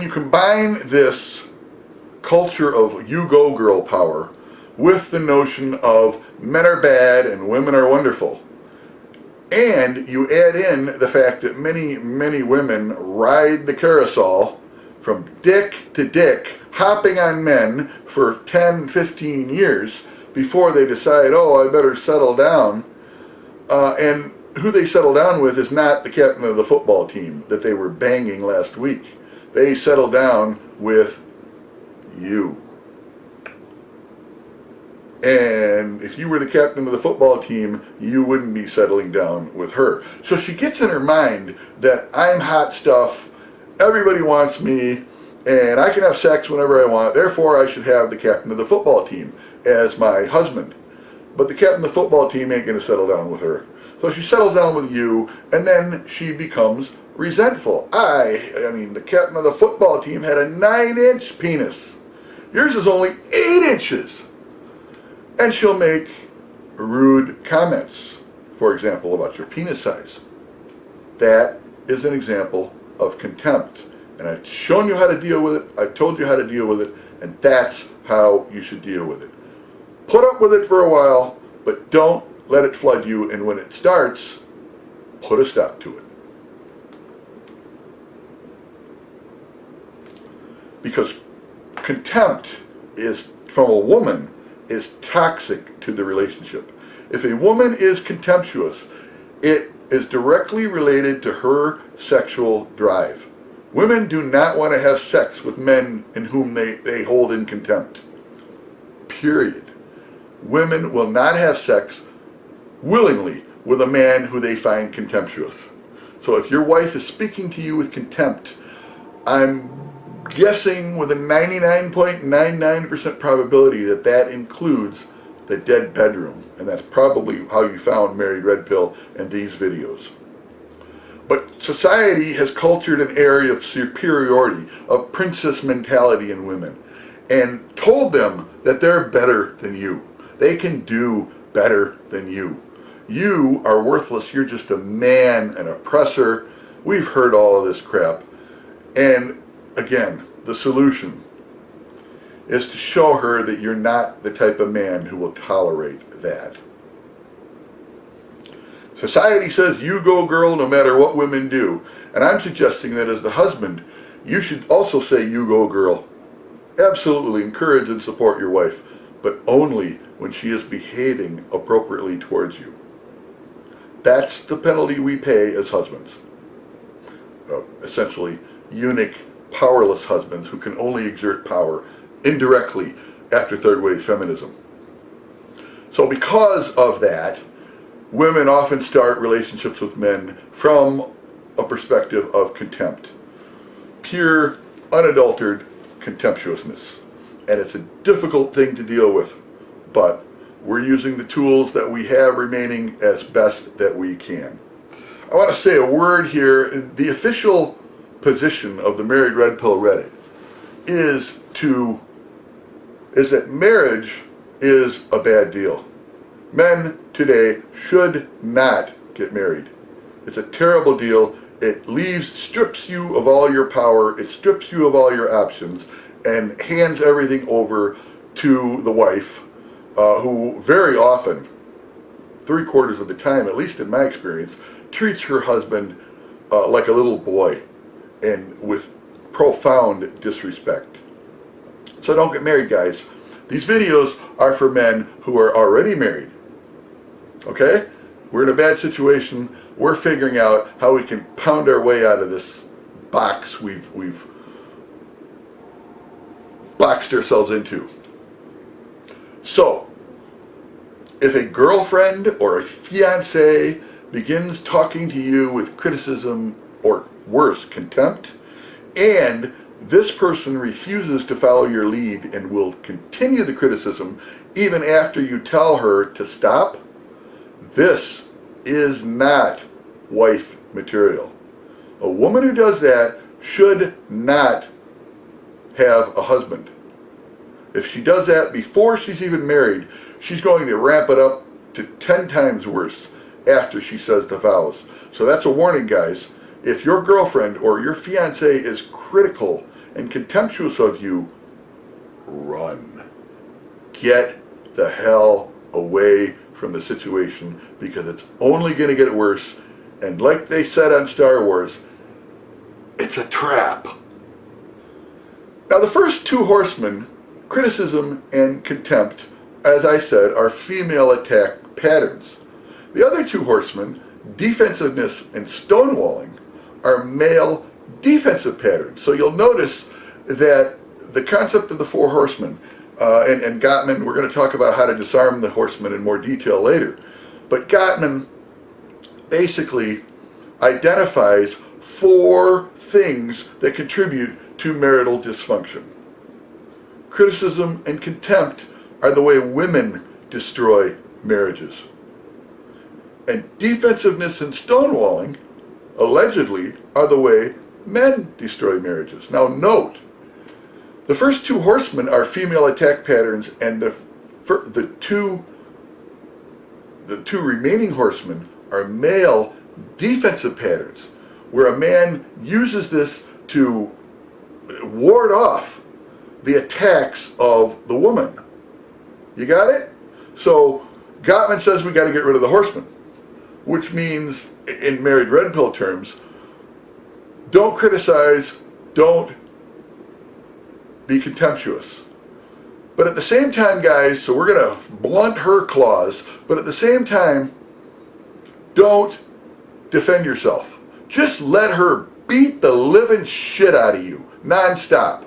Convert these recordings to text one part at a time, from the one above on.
you combine this culture of you go girl power with the notion of men are bad and women are wonderful, and you add in the fact that many, many women ride the carousel from dick to dick, hopping on men for 10, 15 years before they decide, oh, I better settle down. And who they settle down with is not the captain of the football team that they were banging last week. They settle down with you. And if you were the captain of the football team, you wouldn't be settling down with her. So she gets in her mind that I'm hot stuff, everybody wants me, and I can have sex whenever I want, therefore I should have the captain of the football team as my husband. But the captain of the football team ain't going to settle down with her. So she settles down with you, and then she becomes resentful. I mean, the captain of the football team had a 9-inch penis. Yours is only 8 inches. And she'll make rude comments, for example, about your penis size. That is an example of contempt. And I've shown you how to deal with it, I've told you how to deal with it, and that's how you should deal with it. Put up with it for a while, but don't let it flood you, and when it starts, put a stop to it. Because contempt is, from a woman, is toxic to the relationship. If a woman is contemptuous, it is directly related to her sexual drive. Women do not want to have sex with men in whom they hold in contempt. Period. Women will not have sex willingly with a man who they find contemptuous. So if your wife is speaking to you with contempt, I'm guessing with a 99.99% probability that that includes the dead bedroom. And that's probably how you found Married Red Pill and these videos. But society has cultured an area of superiority, of princess mentality in women, and told them that they're better than you. They can do better than you. You are worthless. You're just a man, an oppressor. We've heard all of this crap. And again, the solution is to show her that you're not the type of man who will tolerate that. Society says you go girl no matter what women do. And I'm suggesting that as the husband, you should also say you go girl. Absolutely encourage and support your wife, but only when she is behaving appropriately towards you. That's the penalty we pay as husbands. Essentially, eunuch, powerless husbands who can only exert power indirectly after third wave feminism. So because of that, women often start relationships with men from a perspective of contempt. Pure, unadulterated contemptuousness. And it's a difficult thing to deal with, but we're using the tools that we have remaining as best that we can. I want to say a word here. The official position of the Married Red Pill Reddit is that marriage is a bad deal. Men today should not get married. It's a terrible deal. It strips you of all your power, it strips you of all your options, and hands everything over to the wife, who very often, 3/4 of the time, at least in my experience, treats her husband like a little boy and with profound disrespect. So don't get married, guys. These videos are for men who are already married. Okay? We're in a bad situation. We're figuring out how we can pound our way out of this box we've boxed ourselves into. So, if a girlfriend or a fiancé begins talking to you with criticism or worse, contempt, and this person refuses to follow your lead and will continue the criticism even after you tell her to stop, this is not wife material. A woman who does that should not have a husband. If she does that before she's even married, she's going to ramp it up to 10 times worse after she says the vows. So that's a warning, guys. If your girlfriend or your fiancé is critical and contemptuous of you, run. Get the hell away from the situation, because it's only going to get worse. And like they said on Star Wars, it's a trap. Now, the first two horsemen, criticism and contempt, as I said, are female attack patterns. The other two horsemen, defensiveness and stonewalling, are male defensive patterns. So you'll notice that the concept of the four horsemen, and Gottman, we're going to talk about how to disarm the horsemen in more detail later, but Gottman basically identifies four things that contribute to marital dysfunction. Criticism and contempt are the way women destroy marriages. And defensiveness and stonewalling, allegedly, are the way men destroy marriages. Now note, the first two horsemen are female attack patterns, and the two remaining horsemen are male defensive patterns, where a man uses this to ward off the attacks of the woman. You got it? So Gottman says we got to get rid of the horsemen, which means, in married red pill terms, don't criticize, don't be contemptuous. But at the same time, guys, so we're going to blunt her claws, but at the same time, don't defend yourself. Just let her beat the living shit out of you, nonstop.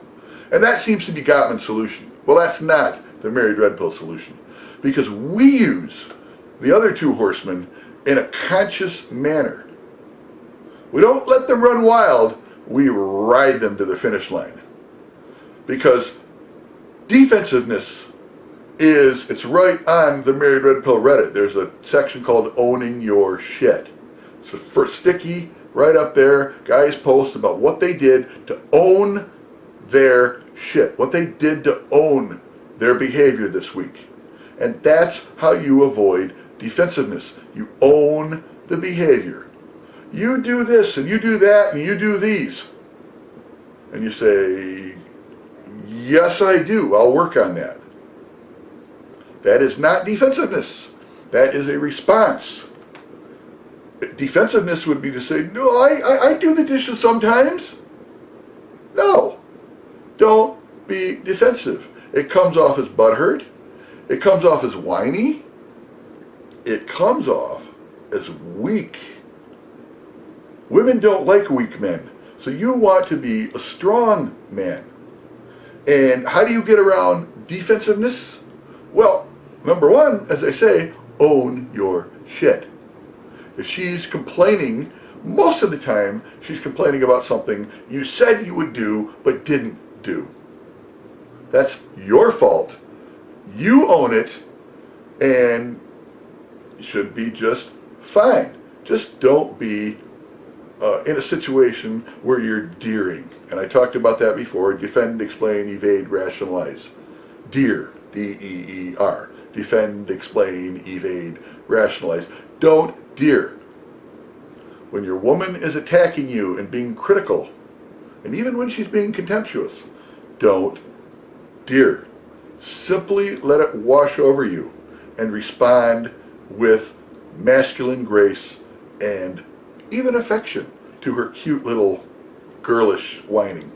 And that seems to be Gottman's solution. Well, that's not the married red pill solution, because we use the other two horsemen in a conscious manner. We don't let them run wild, we ride them to the finish line. Because defensiveness it's right on the Married Red Pill Reddit. There's a section called Owning Your Shit. It's the first sticky right up there. Guys post about what they did to own their shit, what they did to own their behavior this week. And that's how you avoid defensiveness. You own the behavior. You do this and you do that and you do these. And you say, yes, I do. I'll work on that. That is not defensiveness. That is a response. Defensiveness would be to say, no, I do the dishes sometimes. No. Don't be defensive. It comes off as butthurt. It comes off as whiny. It comes off as weak. Women don't like weak men. So you want to be a strong man. And how do you get around defensiveness? Well, number one, as I say, own your shit. If she's complaining, most of the time she's complaining about something you said you would do but didn't do. That's your fault. You own it, and it should be just fine. Just don't be in a situation where you're deering. And I talked about that before. Defend, explain, evade, rationalize. Deer, D-E-E-R. Defend, explain, evade, rationalize. Don't deer. When your woman is attacking you and being critical, and even when she's being contemptuous, don't deer. Simply let it wash over you and respond with masculine grace and even affection to her cute little girlish whining.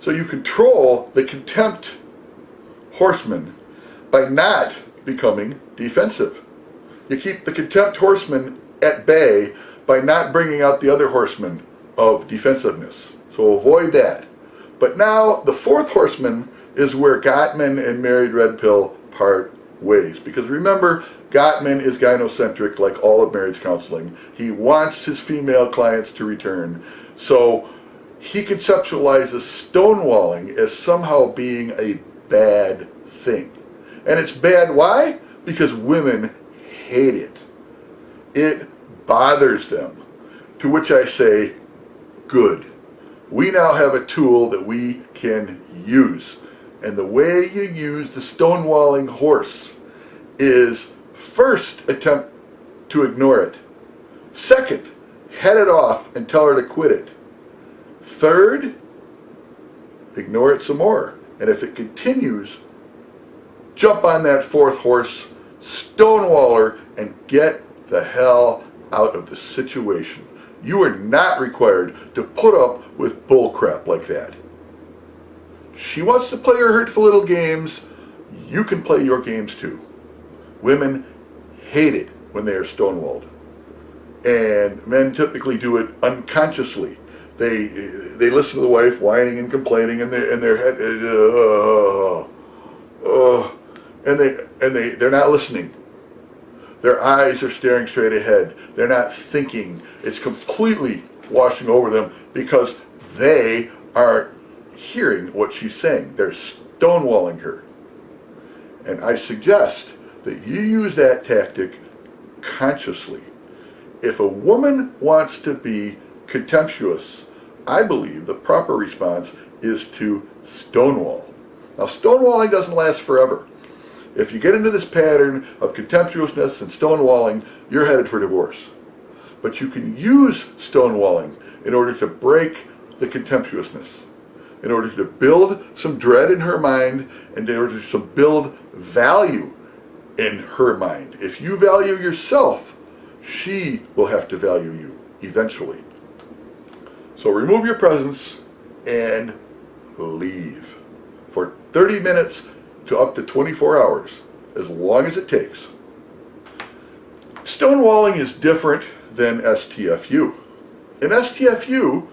So you control the contempt horseman by not becoming defensive. You keep the contempt horseman at bay by not bringing out the other horsemen of defensiveness. So avoid that. But now the fourth horseman is where Gottman and Married Red Pill part ways. Because remember, Gottman is gynocentric, like all of marriage counseling. He wants his female clients to return. So he conceptualizes stonewalling as somehow being a bad thing. And it's bad, why? Because women hate it. It bothers them. To which I say, good. We now have a tool that we can use. And the way you use the stonewalling horse is first attempt to ignore it. Second, head it off and tell her to quit it. Third, ignore it some more. And if it continues, jump on that fourth horse, stonewall her, and get the hell out of the situation. You are not required to put up with bullcrap like that. She wants to play her hurtful little games. You can play your games too. Women hate it when they are stonewalled. And men typically do it unconsciously. They listen to the wife whining and complaining in their head, and they're not listening. Their eyes are staring straight ahead. They're not thinking. It's completely washing over them because they are hearing what she's saying. They're stonewalling her. And I suggest that you use that tactic consciously. If a woman wants to be contemptuous, I believe the proper response is to stonewall. Now, stonewalling doesn't last forever. If you get into this pattern of contemptuousness and stonewalling, you're headed for divorce. But you can use stonewalling in order to break the contemptuousness, in order to build some dread in her mind, and in order to build value in her mind. If you value yourself, she will have to value you eventually. So remove your presence and leave for 30 minutes to up to 24 hours, as long as it takes. Stonewalling is different than STFU. In STFU,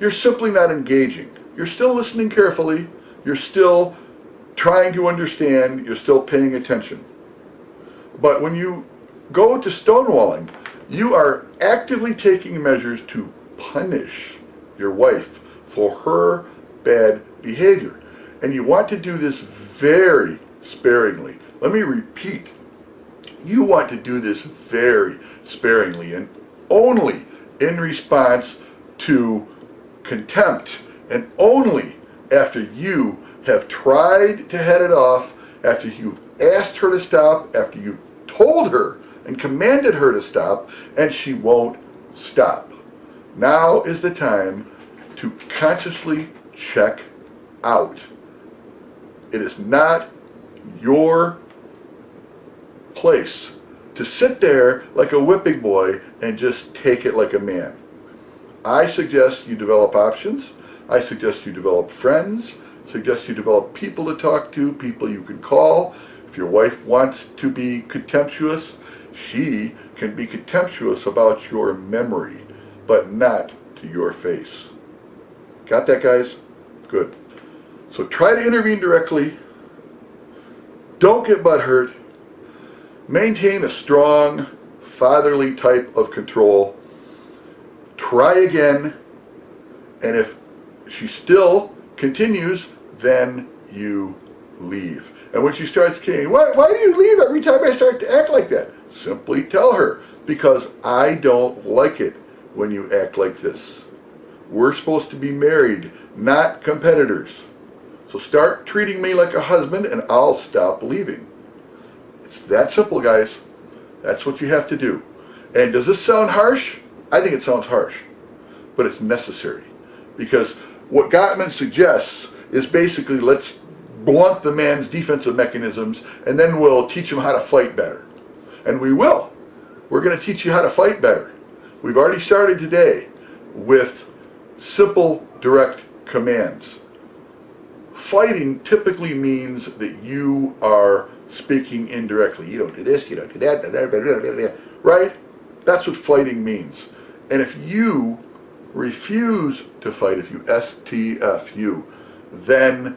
you're simply not engaging. You're still listening carefully, you're still trying to understand, you're still paying attention. But when you go to stonewalling, you are actively taking measures to punish your wife for her bad behavior. And you want to do this very sparingly. Let me repeat. You want to do this very sparingly and only in response to contempt, and only after you have tried to head it off, after you've asked her to stop, after you've told her and commanded her to stop, and she won't stop. Now is the time to consciously check out. It is not your place to sit there like a whipping boy and just take it like a man. I suggest you develop options. I suggest you develop friends. Suggest you develop people to talk to, people you can call. If your wife wants to be contemptuous, she can be contemptuous about your memory, but not to your face. Got that, guys? Good. So try to intervene directly. Don't get butthurt. Maintain a strong, fatherly type of control. Try again, and if she still continues, then you leave. And when she starts saying, why do you leave every time I start to act like that? Simply tell her, because I don't like it when you act like this. We're supposed to be married, not competitors. So start treating me like a husband and I'll stop leaving. It's that simple, guys. That's what you have to do. And does this sound harsh? I think it sounds harsh, but it's necessary. Because what Gottman suggests is basically, let's blunt the man's defensive mechanisms and then we'll teach him how to fight better. And we will. We're going to teach you how to fight better. We've already started today with simple, direct commands. Fighting typically means that you are speaking indirectly. You don't do this, you don't do that, blah, blah, blah, blah, blah, right? That's what fighting means. And if you refuse to fight, if you STFU, then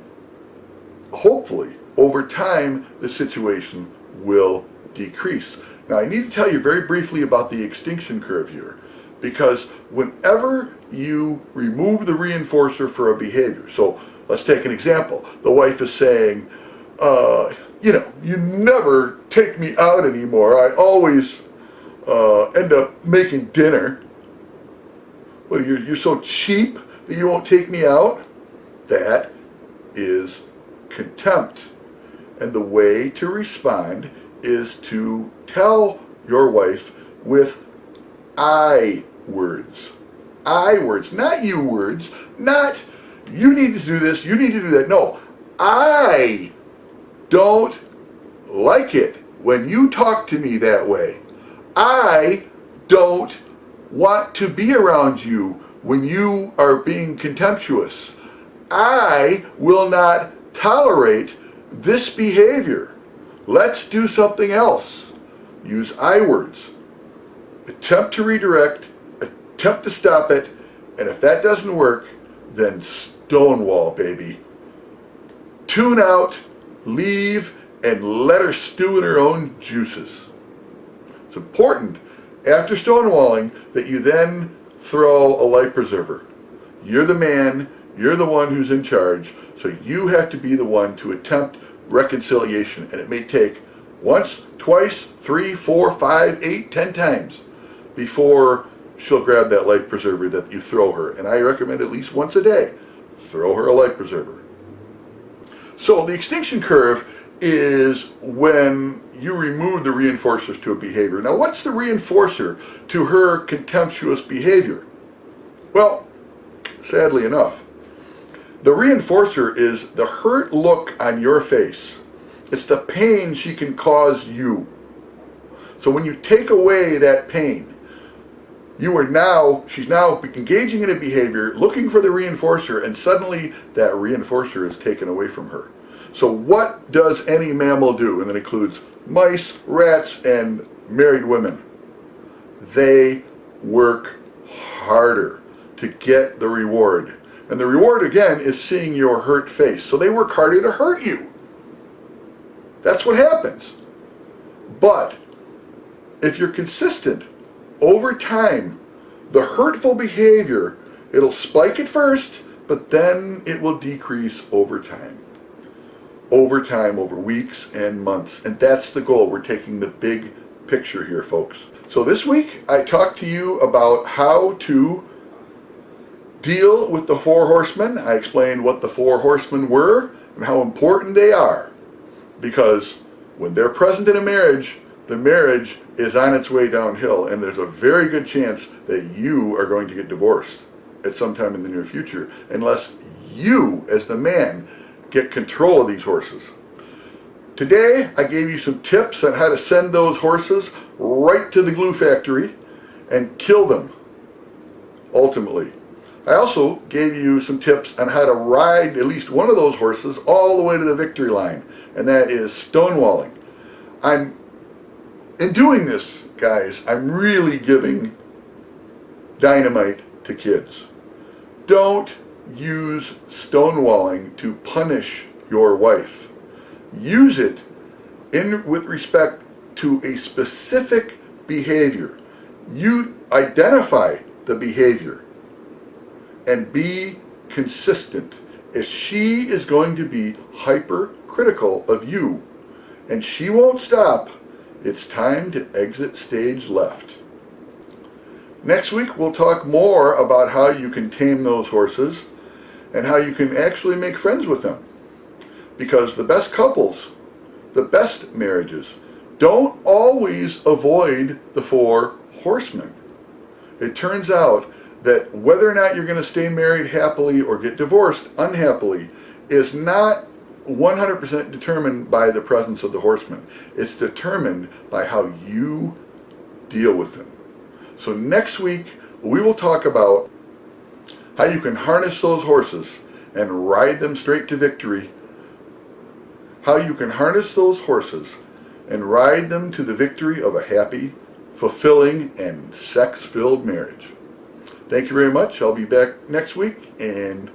hopefully over time the situation will decrease. Now I need to tell you very briefly about the extinction curve here, because whenever you remove the reinforcer for a behavior, so let's take an example. The wife is saying, you never take me out anymore. I always end up making dinner. What, you're so cheap that you won't take me out? That is contempt. And the way to respond is to tell your wife with I words. I words, not you words, not you need to do this, you need to do that. No, I don't like it when you talk to me that way. I don't want to be around you when you are being contemptuous. I will not tolerate this behavior. Let's do something else. Use I words. Attempt to redirect, attempt to stop it, and if that doesn't work, then stonewall, baby. Tune out, leave, and let her stew in her own juices. It's important, after stonewalling, that you then throw a life preserver. You're the man, you're the one who's in charge, so you have to be the one to attempt reconciliation, and it may take once, twice, 3, 4, 5, 8, 10 times before she'll grab that life preserver that you throw her. And I recommend at least once a day, throw her a life preserver. So the extinction curve is when you remove the reinforcers to a behavior. Now, what's the reinforcer to her contemptuous behavior? Well, sadly enough, the reinforcer is the hurt look on your face. It's the pain she can cause you. So when you take away that pain, she's now engaging in a behavior, looking for the reinforcer, and suddenly that reinforcer is taken away from her. So what does any mammal do? And that includes mice, rats, and married women. They work harder to get the reward. And the reward, again, is seeing your hurt face. So they work harder to hurt you. That's what happens. But if you're consistent, over time, the hurtful behavior, it'll spike at first, but then it will decrease over time. Over time, over weeks and months. And that's the goal. We're taking the big picture here, folks. So this week, I talked to you about how to deal with the 4 horsemen. I explained what the 4 horsemen were and how important they are. Because when they're present in a marriage, the marriage is on its way downhill, and there's a very good chance that you are going to get divorced at some time in the near future, unless you, as the man, get control of these horses. Today, I gave you some tips on how to send those horses right to the glue factory and kill them, ultimately. I also gave you some tips on how to ride at least one of those horses all the way to the victory line, and that is stonewalling. In doing this, guys, I'm really giving dynamite to kids. Don't use stonewalling to punish your wife. Use it with respect to a specific behavior. You identify the behavior and be consistent. If she is going to be hypercritical of you and she won't stop, it's time to exit stage left. Next week, we'll talk more about how you can tame those horses and how you can actually make friends with them. Because the best couples, the best marriages, don't always avoid the 4 horsemen. It turns out that whether or not you're going to stay married happily or get divorced unhappily is not 100% determined by the presence of the horsemen. It's determined by how you deal with them. So next week, we will talk about how you can harness those horses and ride them straight to victory. How you can harness those horses and ride them to the victory of a happy, fulfilling, and sex-filled marriage. Thank you very much. I'll be back next week, and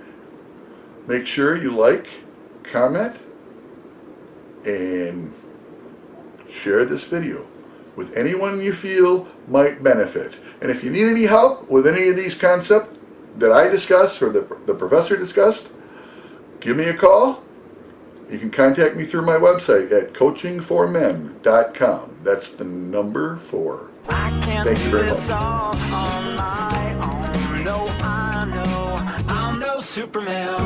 make sure you like, comment, and share this video with anyone you feel might benefit. And if you need any help with any of these concepts that I discussed or the professor discussed, give me a call. You can contact me through my website at coachingformen.com. That's the number 4. Thank you very much. No, I know I'm no Superman.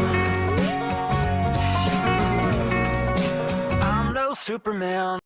I'm no Superman.